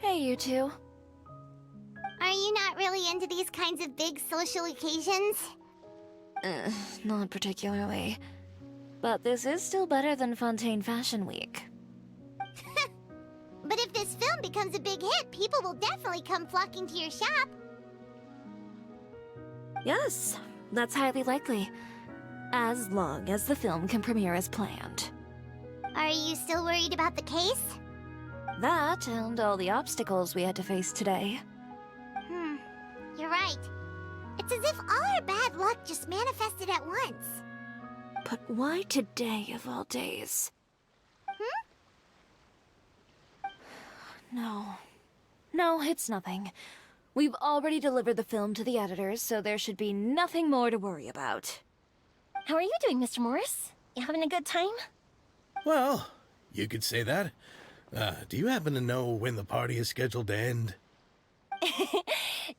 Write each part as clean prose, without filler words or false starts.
Hey, you two. Are you not really into these kinds of big social occasions? Not particularly. But this is still better than Fontaine Fashion Week. But if this film becomes a big hit, people will definitely come flocking to your shop. Yes, that's highly likely. As long as the film can premiere as planned. Are you still worried about the case? That and all the obstacles we had to face today. You're right. It's as if all our bad luck just manifested at once. But why today of all days? No. No, it's nothing. We've already delivered the film to the editors, so there should be nothing more to worry about. How are you doing, Mr. Morris? You having a good time? Well, you could say that. Do you happen to know when the party is scheduled to end?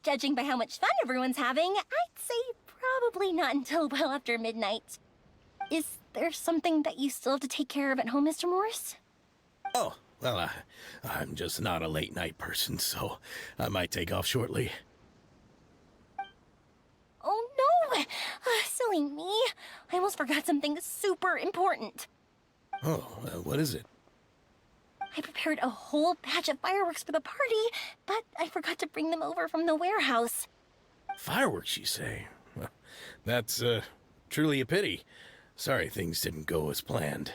Judging by how much fun everyone's having, I'd say probably not until well after midnight. Is there something that you still have to take care of at home, Mr. Morris? Oh, well, I'm just not a late night person, so I might take off shortly. Oh no! Silly me. I almost forgot something super important. Oh, what is it? I prepared a whole batch of fireworks for the party, but I forgot to bring them over from the warehouse. Fireworks, you say? Well, that's, truly a pity. Sorry things didn't go as planned.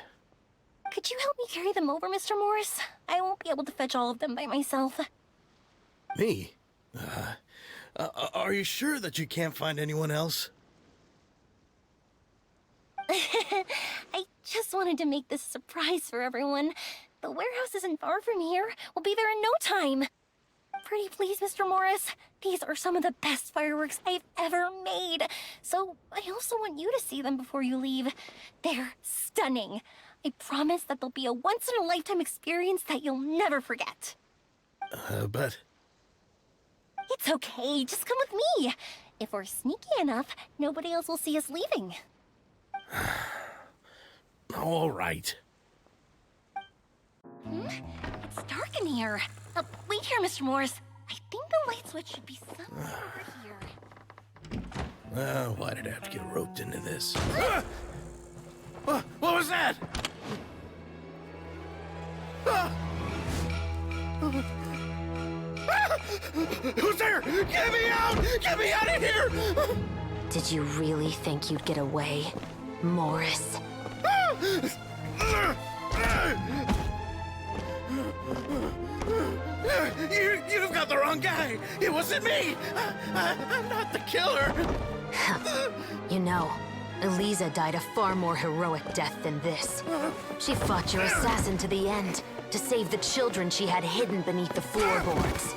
Could you help me carry them over, Mr. Morris? I won't be able to fetch all of them by myself. Me? Are you sure that you can't find anyone else? I just wanted to make this a surprise for everyone. The warehouse isn't far from here. We'll be there in no time. Pretty please, Mr. Morris. These are some of the best fireworks I've ever made. So I also want you to see them before you leave. They're stunning. I promise that they'll be a once-in-a-lifetime experience that you'll never forget. But... It's okay. Just come with me. If we're sneaky enough, nobody else will see us leaving. All right. It's dark in here. Wait here, Mr. Morris. I think the light switch should be somewhere over here. Why did I have to get roped into this? What was that? Who's there? Get me out! Get me out of here! Did you really think you'd get away, Morris? You've got the wrong guy! It wasn't me! I'm not the killer! You know, Eliza died a far more heroic death than this. She fought your assassin to the end, to save the children she had hidden beneath the floorboards.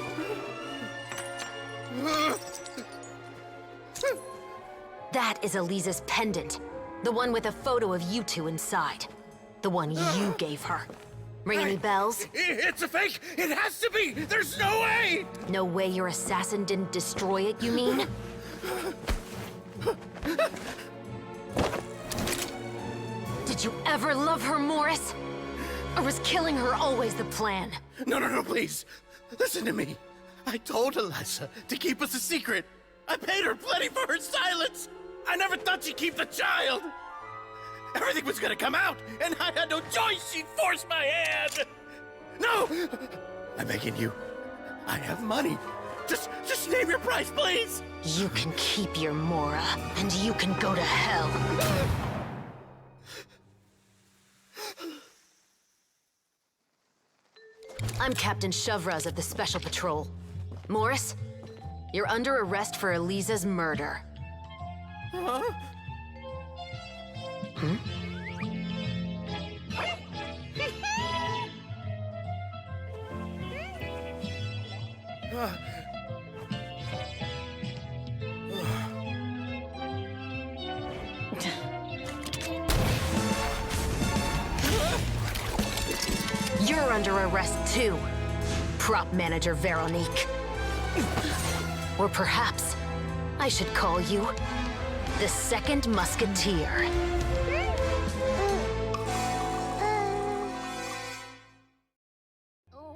That is Eliza's pendant. The one with a photo of you two inside. The one you gave her. Ring any bells? It's a fake! It has to be! There's no way! No way your assassin didn't destroy it, you mean? Did you ever love her, Morris? Or was killing her always the plan? No, please. Listen to me. I told Eliza to keep us a secret. I paid her plenty for her silence. I never thought she'd keep the child. Everything was gonna come out, and I had no choice. She'd force my hand. No! I'm begging you. I have money. Just name your price, please. You can keep your Mora, and you can go to hell. I'm Captain Shovraz of the Special Patrol. Morris, you're under arrest for Eliza's murder. Huh? You're under arrest too, prop manager Veronique. Or perhaps I should call you the Second Musketeer.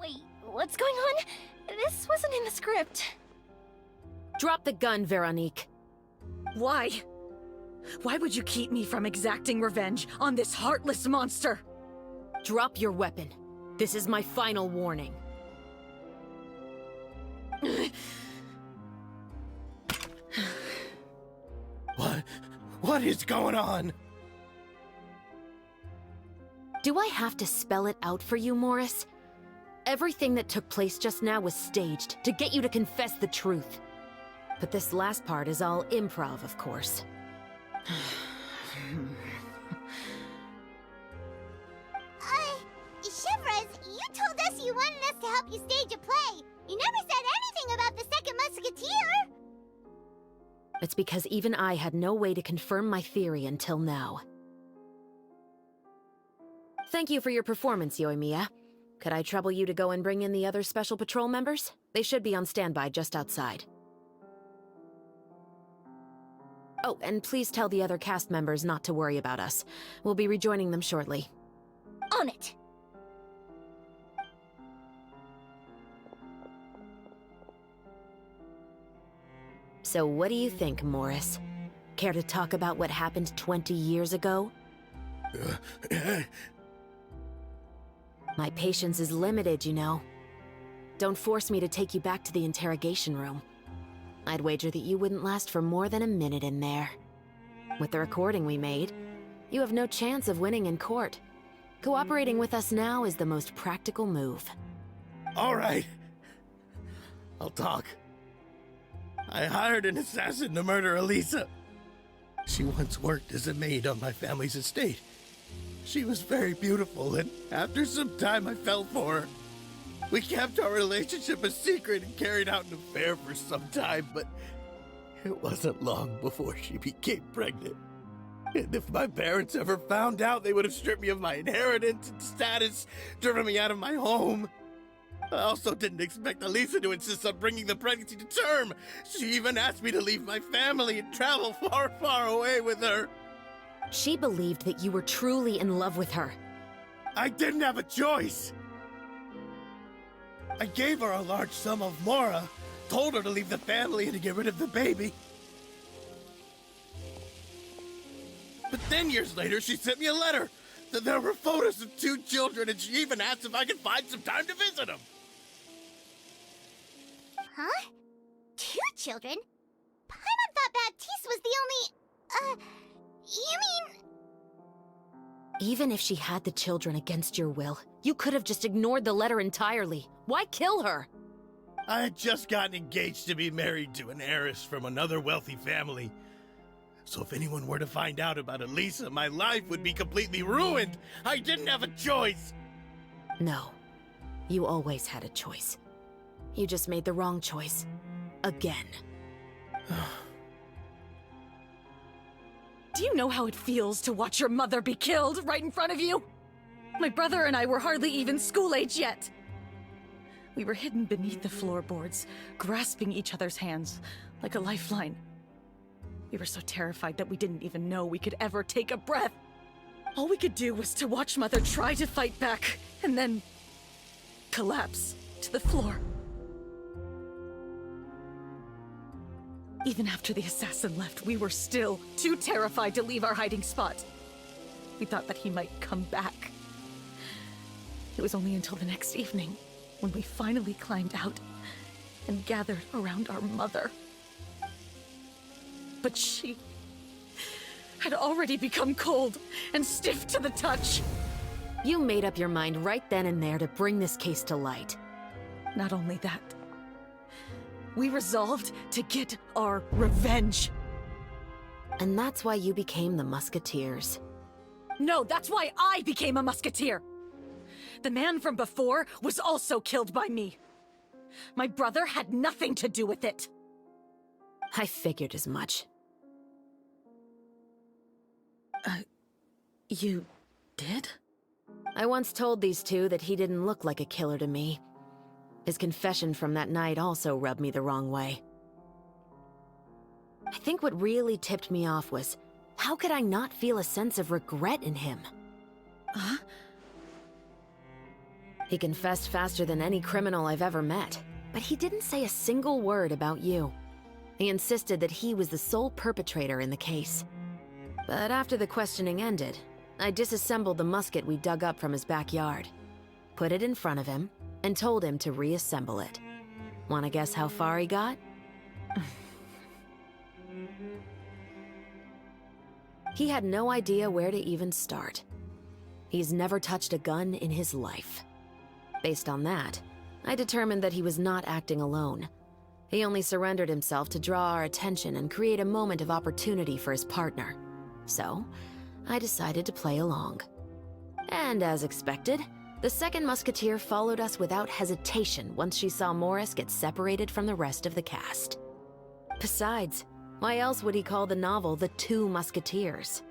Wait, what's going on? This wasn't in the script. Drop the gun, Veronique. Why? Why would you keep me from exacting revenge on this heartless monster? Drop your weapon. This is my final warning. What is going on? Do I have to spell it out for you, Morris? Everything that took place just now was staged to get you to confess the truth. But this last part is all improv, of course. Shivers, you told us you wanted us to help you stage a play. You never said anything about the second musketeer. It's because even I had no way to confirm my theory until now. Thank you for your performance, Yoimiya. Could I trouble you to go and bring in the other Special Patrol members? They should be on standby just outside. Oh, and please tell the other cast members not to worry about us. We'll be rejoining them shortly. On it. So what do you think, Morris? Care to talk about what happened 20 years ago? My patience is limited, you know. Don't force me to take you back to the interrogation room. I'd wager that you wouldn't last for more than a minute in there. With the recording we made, you have no chance of winning in court. Cooperating with us now is the most practical move. All right. I'll talk. I hired an assassin to murder Elisa. She once worked as a maid on my family's estate. She was very beautiful, and after some time I fell for her. We kept our relationship a secret and carried out an affair for some time, but it wasn't long before she became pregnant. And if my parents ever found out, they would have stripped me of my inheritance and status, driven me out of my home. I also didn't expect Elisa to insist on bringing the pregnancy to term. She even asked me to leave my family and travel far, far away with her. She believed that you were truly in love with her. I didn't have a choice. I gave her a large sum of mora, told her to leave the family and to get rid of the baby. But then years later, she sent me a letter. There were photos of 2 children, and she even asked if I could find some time to visit them. Huh? 2 children? Paimon thought Baptiste was the only... You mean... Even if she had the children against your will, you could have just ignored the letter entirely. Why kill her? I had just gotten engaged to be married to an heiress from another wealthy family. So if anyone were to find out about Elisa, my life would be completely ruined. I didn't have a choice. No. You always had a choice. You just made the wrong choice. Again. Do you know how it feels to watch your mother be killed right in front of you? My brother and I were hardly even school age yet. We were hidden beneath the floorboards, grasping each other's hands like a lifeline. We were so terrified that we didn't even know we could ever take a breath. All we could do was to watch Mother try to fight back, and then collapse to the floor. Even after the assassin left, we were still too terrified to leave our hiding spot. We thought that he might come back. It was only until the next evening when we finally climbed out and gathered around our mother. But she had already become cold and stiff to the touch. You made up your mind right then and there to bring this case to light. Not only that, we resolved to get our revenge. And that's why you became the Musketeers. No, that's why I became a musketeer. The man from before was also killed by me. My brother had nothing to do with it. I figured as much. You did? I once told these two that he didn't look like a killer to me. His confession from that night also rubbed me the wrong way. I think what really tipped me off was, how could I not feel a sense of regret in him? Huh? He confessed faster than any criminal I've ever met. But he didn't say a single word about you. He insisted that he was the sole perpetrator in the case. But after the questioning ended, I disassembled the musket we dug up from his backyard, put it in front of him, and told him to reassemble it. Wanna guess how far he got? He had no idea where to even start. He's never touched a gun in his life. Based on that, I determined that he was not acting alone. He only surrendered himself to draw our attention and create a moment of opportunity for his partner. So, I decided to play along. And as expected, the second musketeer followed us without hesitation once she saw Morris get separated from the rest of the cast. Besides, why else would he call the novel The Two Musketeers?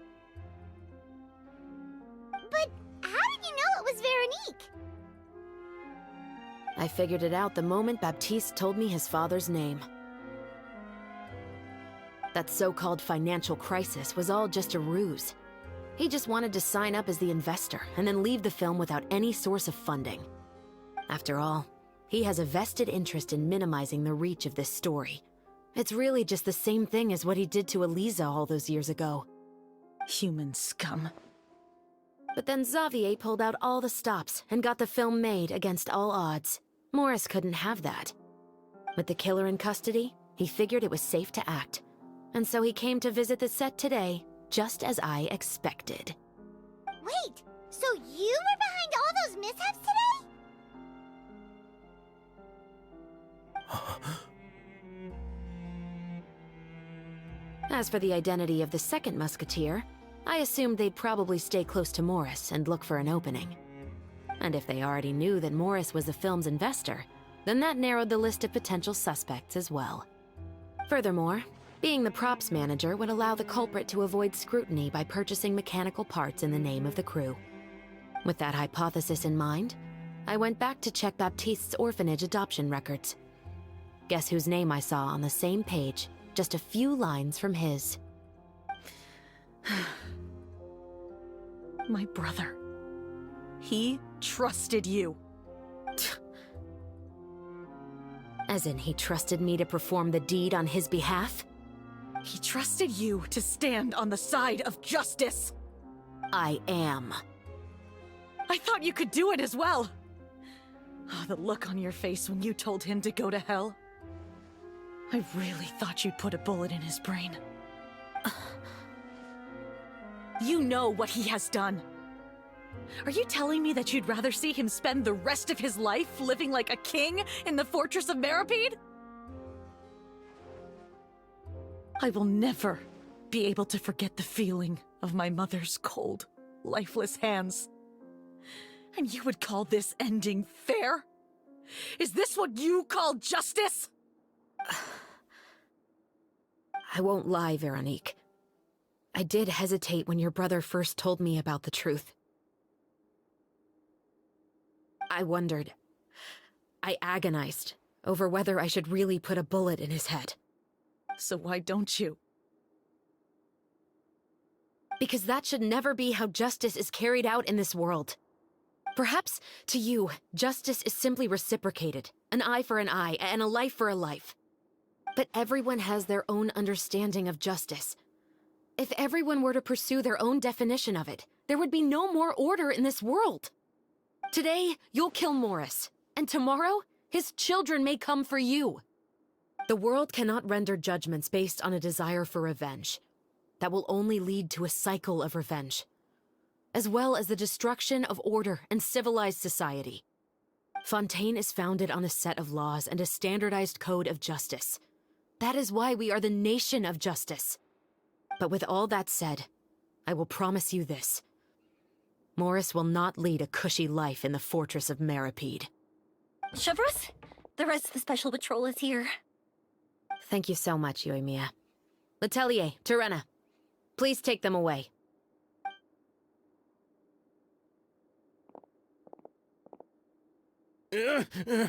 But how did you know it was Veronique? I figured it out the moment Baptiste told me his father's name. That so-called financial crisis was all just a ruse. He just wanted to sign up as the investor and then leave the film without any source of funding. After all, he has a vested interest in minimizing the reach of this story. It's really just the same thing as what he did to Eliza all those years ago. Human scum. But then Xavier pulled out all the stops and got the film made against all odds. Morris couldn't have that. With the killer in custody, he figured it was safe to act. And so he came to visit the set today, just as I expected. Wait, so you were behind all those mishaps today? As for the identity of the second musketeer, I assumed they'd probably stay close to Morris and look for an opening. And if they already knew that Morris was the film's investor, then that narrowed the list of potential suspects as well. Furthermore, being the props manager would allow the culprit to avoid scrutiny by purchasing mechanical parts in the name of the crew. With that hypothesis in mind, I went back to check Baptiste's orphanage adoption records. Guess whose name I saw on the same page, just a few lines from his. My brother. He trusted you. As in, he trusted me to perform the deed on his behalf? He trusted you to stand on the side of justice. I am. I thought you could do it as well. Oh, the look on your face when you told him to go to hell. I really thought you'd put a bullet in his brain. You know what he has done. Are you telling me that you'd rather see him spend the rest of his life living like a king in the fortress of Meripede? I will never be able to forget the feeling of my mother's cold, lifeless hands. And you would call this ending fair? Is this what you call justice? I won't lie, Veronique. I did hesitate when your brother first told me about the truth. I wondered. I agonized over whether I should really put a bullet in his head. So why don't you? Because that should never be how justice is carried out in this world. Perhaps, to you, justice is simply reciprocated. An eye for an eye, and a life for a life. But everyone has their own understanding of justice. If everyone were to pursue their own definition of it, there would be no more order in this world. Today, you'll kill Morris, and tomorrow, his children may come for you. The world cannot render judgments based on a desire for revenge. That will only lead to a cycle of revenge, as well as the destruction of order and civilized society. Fontaine is founded on a set of laws and a standardized code of justice. That is why we are the nation of justice. But with all that said, I will promise you this. Morris will not lead a cushy life in the fortress of Meripede. Chevros, the rest of the special patrol is here. Thank you so much, Yoimiya. Letelier, Terena, please take them away. I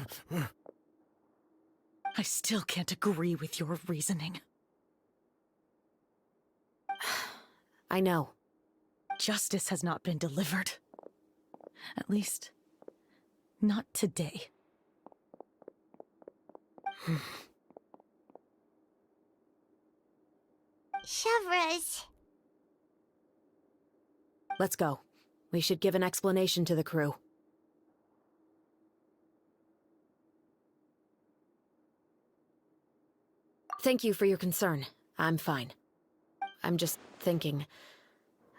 still can't agree with your reasoning. I know. Justice has not been delivered. At least, not today. Chevres. Let's go. We should give an explanation to the crew. Thank you for your concern. I'm fine. I'm just thinking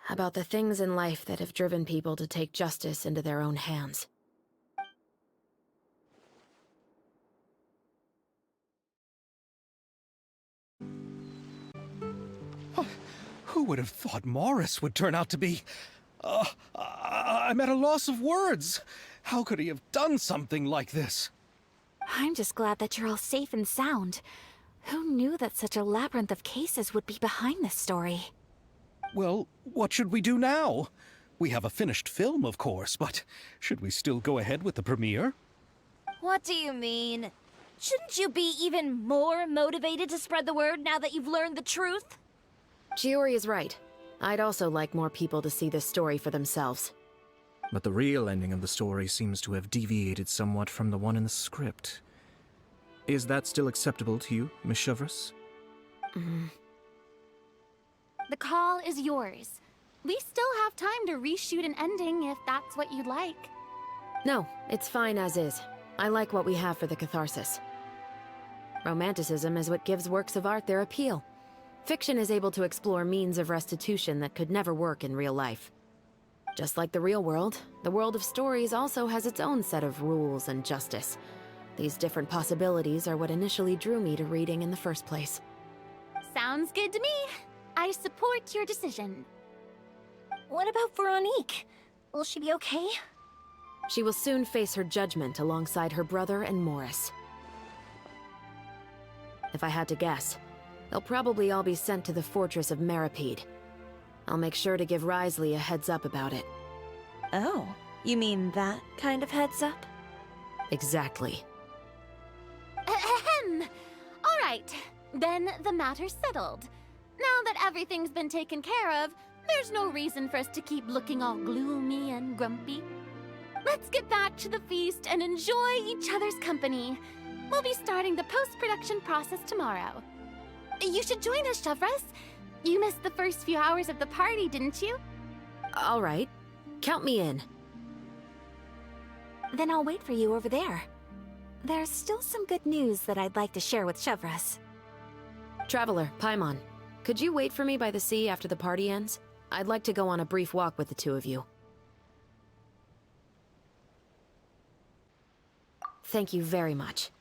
about the things in life that have driven people to take justice into their own hands. Who would have thought Morris would turn out to be... I'm at a loss of words. How could he have done something like this? I'm just glad that you're all safe and sound. Who knew that such a labyrinth of cases would be behind this story? Well, what should we do now? We have a finished film, of course, but should we still go ahead with the premiere? What do you mean? Shouldn't you be even more motivated to spread the word now that you've learned the truth? Chiori is right. I'd also like more people to see this story for themselves. But the real ending of the story seems to have deviated somewhat from the one in the script. Is that still acceptable to you, Miss Chevres? The call is yours. We still have time to reshoot an ending if that's what you'd like. No, it's fine as is. I like what we have for the catharsis. Romanticism is what gives works of art their appeal. Fiction is able to explore means of restitution that could never work in real life. Just like the real world, the world of stories also has its own set of rules and justice. These different possibilities are what initially drew me to reading in the first place. Sounds good to me. I support your decision. What about Veronique? Will she be okay? She will soon face her judgment alongside her brother and Morris. If I had to guess, they'll probably all be sent to the fortress of Meripede. I'll make sure to give Risley a heads up about it. Oh, you mean that kind of heads up? Exactly. Ahem. All right, then the matter's settled. Now that everything's been taken care of, there's no reason for us to keep looking all gloomy and grumpy. Let's get back to the feast and enjoy each other's company. We'll be starting the post-production process tomorrow. You should join us, Chevres. You missed the first few hours of the party, didn't you? All right. Count me in. Then I'll wait for you over there. There's still some good news that I'd like to share with Chevres. Traveler, Paimon, could you wait for me by the sea after the party ends? I'd like to go on a brief walk with the two of you. Thank you very much.